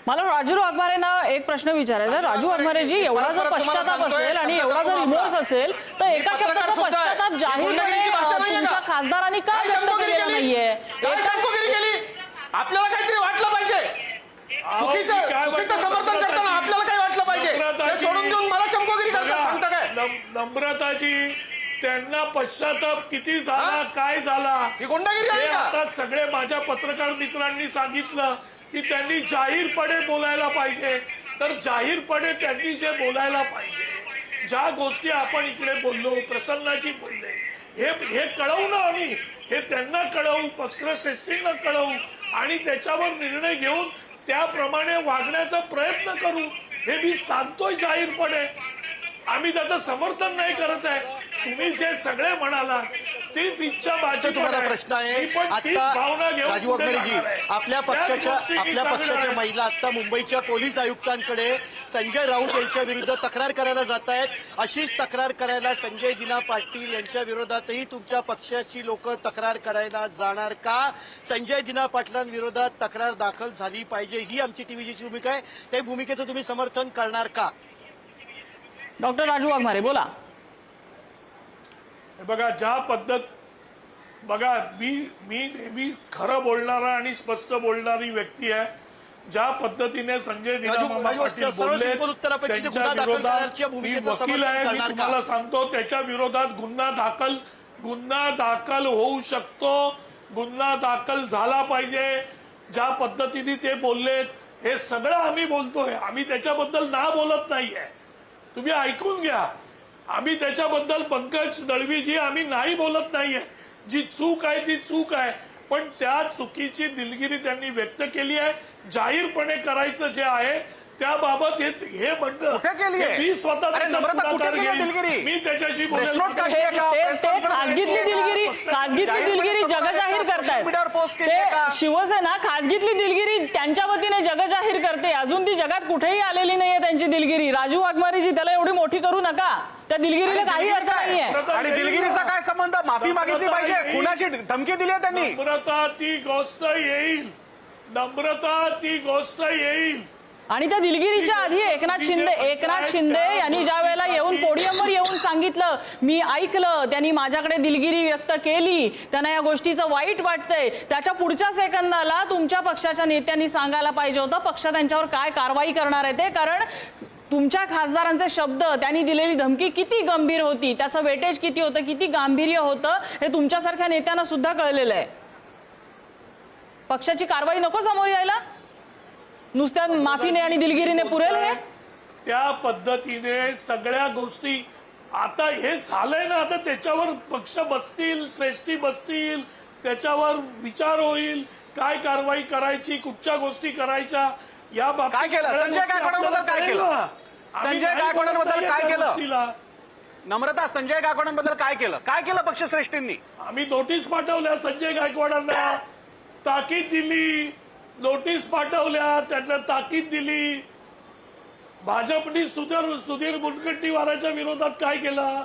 मला राजू वाघमारेंना एक प्रश्न विचारायचा. राजू वाघमारेजी, एवढा जर पश्चाताप असेल आणि एवढा जर रिमोर्स असेल तर एका शब्दाचा पश्चाताप जाहीरपणे तुमच्या खासदारांनी का व्यक्त केलेला नाहीये? आपल्याला काहीतरी वाटलं पाहिजे, चुकीचं समर्थन करताना आपल्याला काय वाटलं पाहिजे, सोडून देऊन मला चमकोगिरी करता सांगता काय? नम्रताजी, त्यांना पश्चाताप किती झाला, काय झाला, आता सगळे माझ्या पत्रकार मित्रांनी सांगितलं की त्यांनी जाहीरपणे बोलायला पाहिजे. तर जाहीरपणे त्यांनी जे बोलायला पाहिजे, ज्या गोष्टी आपण इकडे बोललो, प्रसन्नाची बोलले, हे कळवू ना आम्ही, हे त्यांना कळवू, पक्षश्रेष्ठींना कळवू आणि त्याच्यावर निर्णय घेऊन त्याप्रमाणे वागण्याचा प्रयत्न करू. हे मी सांगतोय जाहीरपणे. आम्ही त्याचं समर्थन नाही करत आहे. तुम्ही जे सगळे म्हणाला तीच इच्छा माझी. तुम्हाला प्रश्न आहे आता राजू वाघमारेजी, आपल्या पक्षाच्या महिला आता मुंबईच्या पोलीस आयुक्तांकडे संजय राऊत यांच्या विरुद्ध तक्रार करायला जात आहेत. अशीच तक्रार करायला संजय दिना पाटील यांच्या विरोधातही तुमच्या पक्षाची लोक तक्रार करायला जाणार का? संजय दिना पाटलांविरोधात तक्रार दाखल झाली पाहिजे ही आमची टीव्हीची भूमिका आहे. त्या भूमिकेचं तुम्ही समर्थन करणार का? डॉक्टर राजू वाघमारे बोला. बघा, ज्या पद्धत, बघा, मी नेहमी खरं बोलणारा आणि स्पष्ट बोलणारी व्यक्ती आहे. ज्या पद्धतीने संजय दिना पाटील बोलले त्यांच्या विरोधात मी वकील आहे. मी तुम्हाला सांगतो त्याच्या विरोधात गुन्हा दाखल होऊ शकतो. गुन्हा दाखल झाला पाहिजे. ज्या पद्धतीने ते बोललेत हे सगळं आम्ही बोलतोय. आम्ही त्याच्याबद्दल ना बोलत नाहीये. तुम्ही ऐकून घ्या. आम्ही त्याच्याबद्दल पंकज दळवीजी आम्ही नाही बोलत नाहीये. जी चूक आहे ती चूक आहे, पण त्या चुकीची दिलगिरी त्यांनी व्यक्त केली आहे. जाहीरपणे करायचं जे आहे त्याबाबत हे म्हणलं मी स्वतः मी त्याच्याशी खासगीतली दिलगिरी जगजाहीर करतायत. शिवसेना खासगीतली दिलगिरी त्यांच्या वतीने जगजाहीर करते. अजून ती जगात कुठेही आलेली नाहीये त्यांची दिलगिरी. राजू वाघमारेजी, त्याला एवढी मोठी करू नका. त्या दिलगिरीला काही अर्थ नाहीये. आणि दिलगिरीचा काय संबंध? माफी मागितली पाहिजे, खुनाची धमकी दिली आहे त्यांनी. नम्रता ती गोष्ट येईल. आणि त्या दिलगिरीच्या आधी एकनाथ शिंदे यांनी ज्या वेळेला येऊन पोडियमवर येऊन सांगितलं, मी ऐकलं, त्यांनी माझ्याकडे दिलगिरी व्यक्त केली, त्यांना या गोष्टीचं वाईट वाटतंय, त्याच्या पुढच्या सेकंदाला तुमच्या पक्षाच्या नेत्यांनी सांगायला पाहिजे होतं पक्ष त्यांच्यावर काय कारवाई करणार आहे ते. कारण तुमच्या खासदारांचे शब्द, त्यांनी दिलेली धमकी किती गंभीर होती, त्याचं वेटेज किती होतं, किती गांभीर्य होतं, हे तुमच्यासारख्या नेत्यांना सुद्धा कळलेलं आहे. पक्षाची कारवाई नको समोर यायला? नुसत्या माफीने आणि दिलगिरीने पुरेल हे? त्या पद्धतीने सगळ्या गोष्टी आता हे झालंय ना, आता त्याच्यावर पक्ष बसतील, श्रेष्ठी बसतील, त्याच्यावर विचार होईल, काय कारवाई करायची, कुठच्या गोष्टी करायच्या. या बाबतीत काय केलं संजय गायकवाडांबद्दल? काय केलं संजय गायकवाडांबद्दल? काय केलं नम्रता? संजय गायकवाडांबद्दल काय केलं पक्षश्रेष्ठींनी? आम्ही नोटीस पाठवल्या संजय गायकवाडांना, ताकीद दिली, नोटीस पाठवल्या, त्यांना ताकीद दिली. भाजपने सुधीर मुनगंटीवाराच्या विरोधात काय केलं?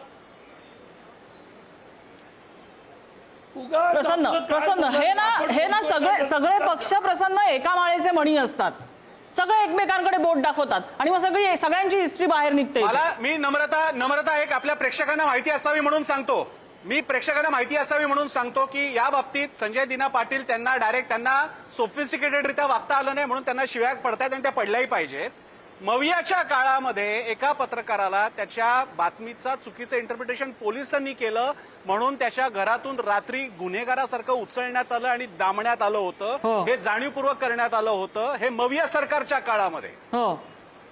प्रसन्न हे ना सगळे पक्ष प्रसन्न एका माळेचे मणी असतात. सगळे एकमेकांकडे बोट दाखवतात आणि मग सगळ्यांची हिस्ट्री बाहेर निघते. मी नम्रता एक आपल्या प्रेक्षकांना माहिती असावी म्हणून सांगतो की या बाबतीत संजय दिना पाटील त्यांना सोफिस्टिकेटेडरित्या वागता आलं नाही म्हणून त्यांना शिव्या पडतायत आणि त्या पडल्याही पाहिजेत. मवियाच्या काळामध्ये एका पत्रकाराला त्याच्या बातमीचा चुकीचं इंटरप्रिटेशन पोलिसांनी केलं म्हणून त्याच्या घरातून रात्री गुन्हेगारासारखं उचलण्यात आलं आणि दामण्यात आलं होतं. हे जाणीवपूर्वक करण्यात आलं होतं. हे मविया सरकारच्या काळामध्ये.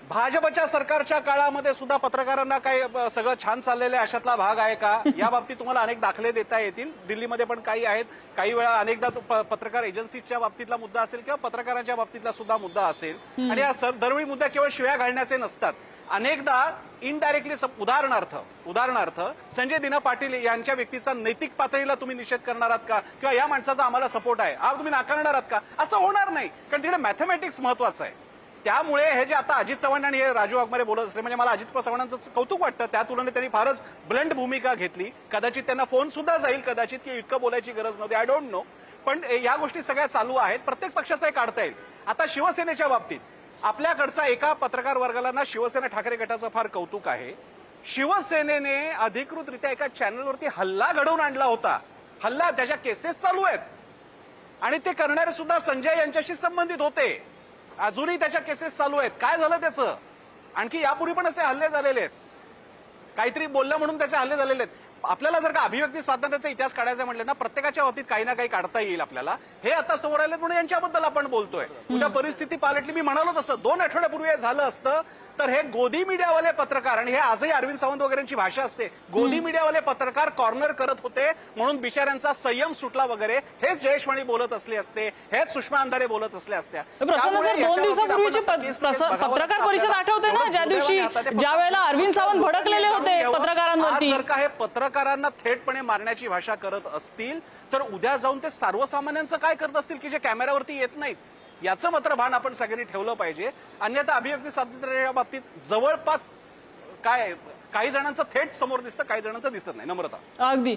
भाजपच्या सरकारच्या काळामध्ये सुद्धा पत्रकारांना काही सगळं छान चाललेलं आहे अशातला भाग आहे का? या बाबतीत तुम्हाला अनेक दाखले देता येतील. दिल्लीमध्ये पण काही आहेत. काही वेळा अनेकदा पत्रकार एजन्सीच्या बाबतीतला मुद्दा असेल किंवा पत्रकारांच्या बाबतीतला सुद्धा मुद्दा असेल. आणि या दरवेळी मुद्दा केवळ शिव्या घालण्याचे नसतात. अनेकदा इनडायरेक्टली उदाहरणार्थ संजय दिना पाटील यांच्या व्यक्तीचा नैतिक पातळीला तुम्ही निषेध करणार आहात का? किंवा या माणसाचा आम्हाला सपोर्ट आहे तुम्ही नाकारणार आहात का? असं होणार नाही, कारण तिकडे मॅथमॅटिक्स महत्वाचं आहे. त्यामुळे हे जे आता अजित चव्हाण आणि हे राजू वाघमारे बोलत असले म्हणजे मला अजित चव्हाणांचं कौतुक वाटतं. त्या तुलनेत त्यांनी फारच ब्लंट भूमिका घेतली. कदाचित त्यांना फोन सुद्धा जाईल कदाचित की इतकं बोलायची गरज नव्हती. I don't know. पण या गोष्टी सगळ्या चालू आहेत. प्रत्येक पक्षाचं एक काढता येईल. आता शिवसेनेच्या बाबतीत आपल्याकडचा एका पत्रकार वर्गाला ना शिवसेना ठाकरे गटाचं फार कौतुक आहे. शिवसेनेने अधिकृतरित्या एका चॅनलवरती हल्ला घडवून आणला होता. हल्ला, त्याच्या केसेस चालू आहेत आणि ते करणारे सुद्धा संजय यांच्याशी संबंधित होते. अजूनही त्याच्या केसेस चालू आहेत. काय झालं त्याचं? आणखी यापूर्वी पण असे हल्ले झालेले आहेत. काहीतरी बोललं म्हणून त्याचे हल्ले झालेले आहेत. आपल्याला जर का अभिव्यक्ती स्वातंत्र्याचा इतिहास काढायचा म्हटलं ना, प्रत्येकाच्या बाबतीत काही ना काही काढता येईल आपल्याला. हे आता समोर आले म्हणून यांच्याबद्दल आपण बोलतोय. उद्या परिस्थिती पालटली. मी म्हणालो तसं 2 आठवड्यापूर्वी हे झालं असतं तर हे गोदी मीडियावाले पत्रकार, आणि हे आजही अरविंद सावंत वगैरेची भाषा असते, गोदी मीडियावाले पत्रकार कॉर्नर करत होते म्हणून बिचाऱ्यांचा संयम सुटला वगैरे, हेच जयेश वाणी बोलत असले असते, हेच सुषमा अंधारे बोलत असले असत्या. प्रसन्न सर, 2 दिवसापूर्वीची पत्रकार परिषद आठवते ना, ज्या दिवशी ज्या वेळेला अरविंद सावंत भडकलेले होते पत्रकारांवरती. जर का हे पत्रकारांना थेटपणे मारण्याची भाषा करत असतील तर उद्या जाऊन ते सर्वसामान्यांचं काय करत असतील की जे कॅमेऱ्यावरती येत नाहीत. याचं मात्र भान आपण सगळ्यांनी ठेवलं पाहिजे. अन्यथा अभिव्यक्ती स्वातंत्र्याच्या बाबतीत जवळपास काय काही जणांचं थेट समोर दिसतं, काही जणांचं दिसत नाही. नम्रता अगदी